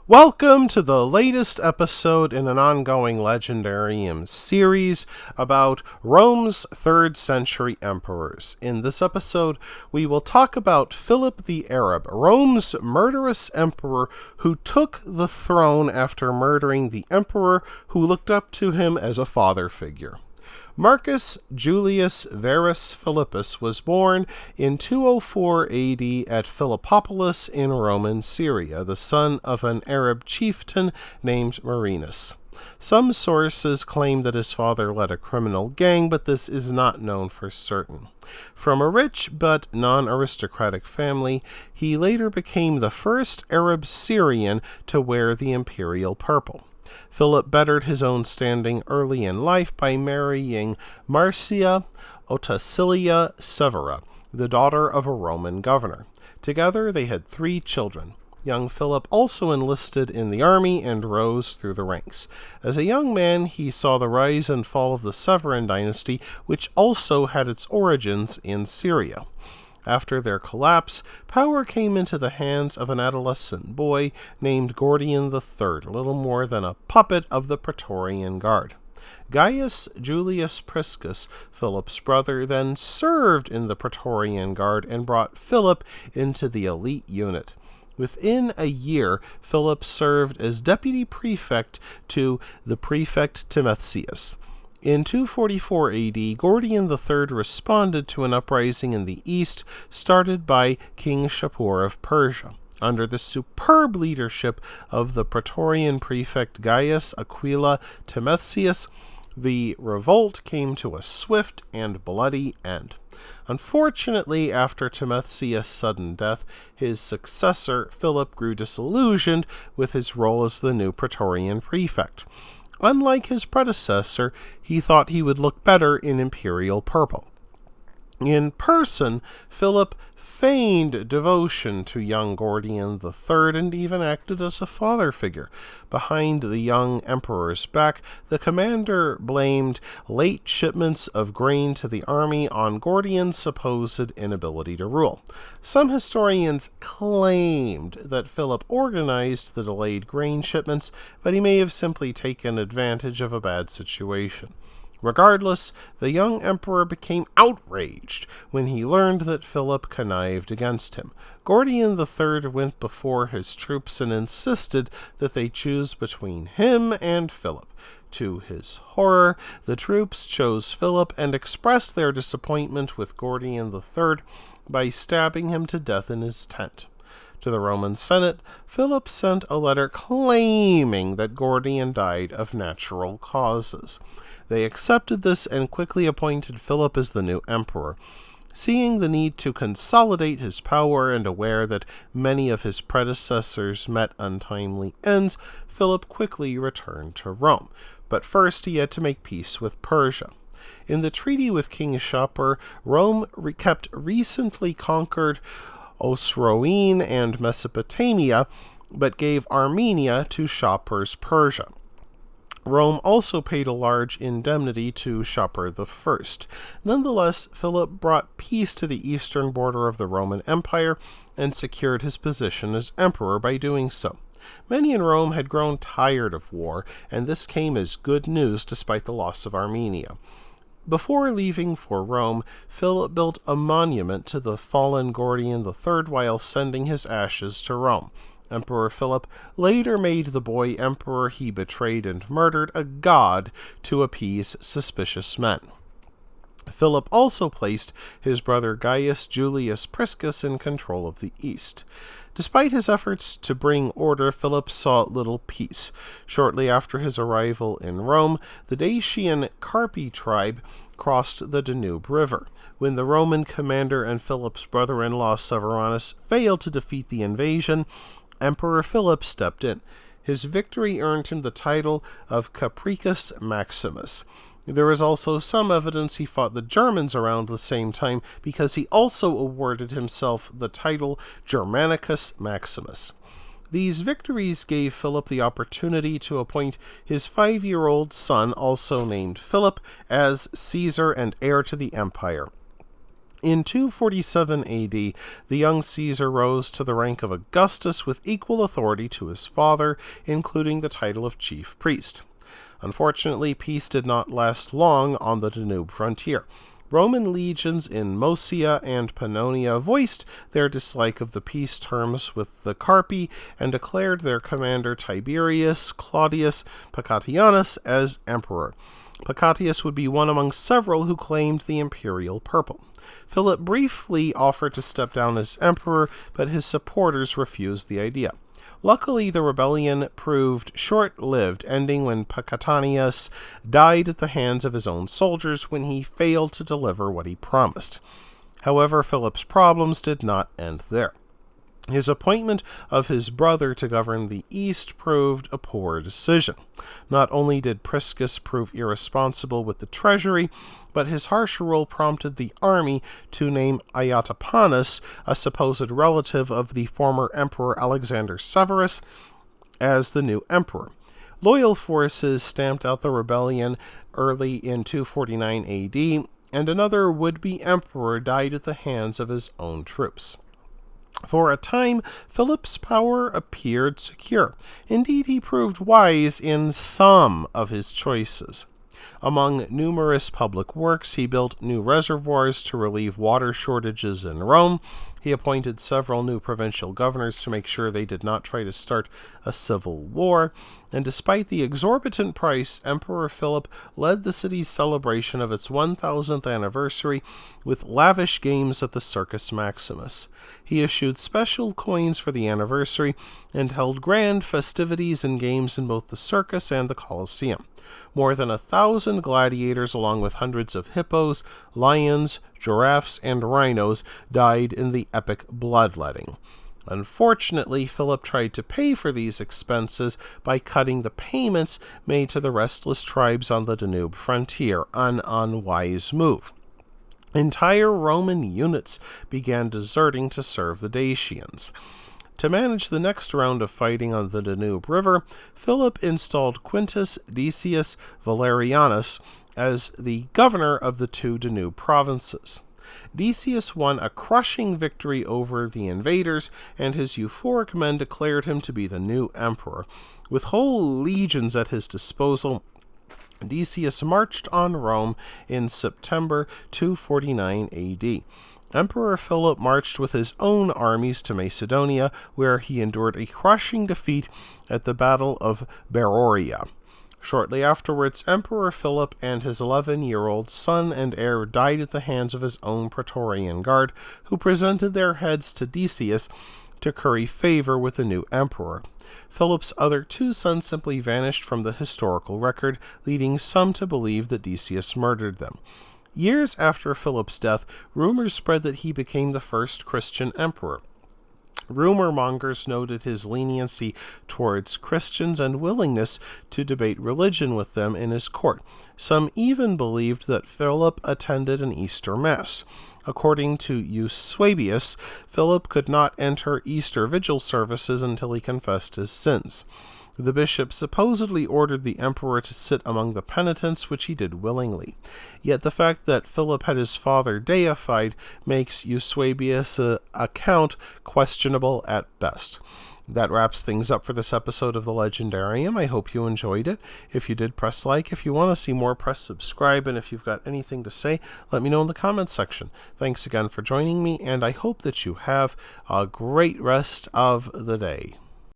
Welcome to the latest episode in an ongoing Legendarium series about Rome's 3rd century emperors. In this episode, we will talk about Philip the Arab, Rome's murderous emperor who took the throne after murdering the emperor who looked up to him as a father figure. Marcus Julius Verus Philippus was born in 204 AD at Philippopolis in Roman Syria, the son of an Arab chieftain named Murderous. Some sources claim that his father led a criminal gang, but this is not known for certain. From a rich but non-aristocratic family, he later became the first Arab Syrian to wear the imperial purple. Philip bettered his own standing early in life by marrying Marcia Ottocilia Severa, the daughter of a Roman governor. Together they had 3 children. Young Philip also enlisted in the army and rose through the ranks. As a young man, he saw the rise and fall of the Severan dynasty, which also had its origins in Syria. After their collapse, power came into the hands of an adolescent boy named Gordian III, little more than a puppet of the Praetorian Guard. Gaius Julius Priscus, Philip's brother, then served in the Praetorian Guard and brought Philip into the elite unit. Within a year, Philip served as deputy prefect to the prefect Timotheus. In 244 AD, Gordian III responded to an uprising in the east started by King Shapur of Persia. Under the superb leadership of the Praetorian prefect Gaius Aquila Timotheus, the revolt came to a swift and bloody end. Unfortunately, after Timotheus' sudden death, his successor, Philip, grew disillusioned with his role as the new Praetorian prefect. Unlike his predecessor, he thought he would look better in imperial purple. In person, Philip feigned devotion to young Gordian III and even acted as a father figure. Behind the young emperor's back, the commander blamed late shipments of grain to the army on Gordian's supposed inability to rule. Some historians claimed that Philip organized the delayed grain shipments, but he may have simply taken advantage of a bad situation. Regardless, the young emperor became outraged when he learned that Philip connived against him. Gordian III went before his troops and insisted that they choose between him and Philip. To his horror, the troops chose Philip and expressed their disappointment with Gordian III by stabbing him to death in his tent. To the Roman Senate, Philip sent a letter claiming that Gordian died of natural causes. They accepted this and quickly appointed Philip as the new emperor. Seeing the need to consolidate his power and aware that many of his predecessors met untimely ends, Philip quickly returned to Rome. But first he had to make peace with Persia. In the treaty with King Shapur, Rome kept recently conquered Overthrowing and Mesopotamia, but gave Armenia to Shapur's Persia. Rome also paid a large indemnity to Shapur I. Nonetheless, Philip brought peace to the eastern border of the Roman Empire and secured his position as emperor by doing so. Many in Rome had grown tired of war, and this came as good news despite the loss of Armenia. Before leaving for Rome, Philip built a monument to the fallen Gordian III while sending his ashes to Rome. Emperor Philip later made the boy emperor he betrayed and murdered a god to appease suspicious men. Philip also placed his brother Gaius Julius Priscus in control of the east. Despite his efforts to bring order, Philip saw little peace. Shortly after his arrival in Rome, the Dacian Carpi tribe crossed the Danube River. When the Roman commander and Philip's brother-in-law Severinus failed to defeat the invasion, Emperor Philip stepped in. His victory earned him the title of Capricus Maximus. There is also some evidence he fought the Germans around the same time because he also awarded himself the title Germanicus Maximus. These victories gave Philip the opportunity to appoint his 5-year-old son, also named Philip, as Caesar and heir to the empire. In 247 AD, the young Caesar rose to the rank of Augustus with equal authority to his father, including the title of chief priest. Unfortunately, peace did not last long on the Danube frontier. Roman legions in Moesia and Pannonia voiced their dislike of the peace terms with the Carpi and declared their commander Tiberius Claudius Pacatianus as emperor. Pacatius would be one among several who claimed the imperial purple. Philip briefly offered to step down as emperor, but his supporters refused the idea. Luckily, the rebellion proved short-lived, ending when Pacatianus died at the hands of his own soldiers when he failed to deliver what he promised. However, Philip's problems did not end there. His appointment of his brother to govern the East proved a poor decision. Not only did Priscus prove irresponsible with the treasury, but his harsh rule prompted the army to name Iatopanus, a supposed relative of the former emperor Alexander Severus, as the new emperor. Loyal forces stamped out the rebellion early in 249 AD, and another would-be emperor died at the hands of his own troops. For a time, Philip's power appeared secure. Indeed, he proved wise in some of his choices. Among numerous public works, he built new reservoirs to relieve water shortages in Rome. He appointed several new provincial governors to make sure they did not try to start a civil war. And despite the exorbitant price, Emperor Philip led the city's celebration of its 1000th anniversary with lavish games at the Circus Maximus. He issued special coins for the anniversary and held grand festivities and games in both the circus and the Colosseum. More than 1,000 gladiators, along with hundreds of hippos, lions, giraffes, and rhinos, died in the epic bloodletting. Unfortunately, Philip tried to pay for these expenses by cutting the payments made to the restless tribes on the Danube frontier, an unwise move. Entire Roman units began deserting to serve the Dacians. To manage the next round of fighting on the Danube River, Philip installed Quintus Decius Valerianus as the governor of the two Danube provinces. Decius won a crushing victory over the invaders, and his euphoric men declared him to be the new emperor. With whole legions at his disposal, Decius marched on Rome in September 249 AD. Emperor Philip marched with his own armies to Macedonia, where he endured a crushing defeat at the Battle of Beroia. Shortly afterwards, Emperor Philip and his 11-year-old son and heir died at the hands of his own Praetorian Guard, who presented their heads to Decius to curry favor with the new emperor. Philip's other two sons simply vanished from the historical record, leading some to believe that Decius murdered them. Years after Philip's death, rumors spread that he became the first Christian emperor. Rumor mongers noted his leniency towards Christians and willingness to debate religion with them in his court. Some even believed that Philip attended an Easter Mass. According to Eusebius, Philip could not enter Easter vigil services until he confessed his sins. The bishop supposedly ordered the emperor to sit among the penitents, which he did willingly. Yet the fact that Philip had his father deified makes Eusebius' account questionable at best. That wraps things up for this episode of The Legendarium. I hope you enjoyed it. If you did, press like. If you want to see more, press subscribe. And if you've got anything to say, let me know in the comments section. Thanks again for joining me, and I hope that you have a great rest of the day.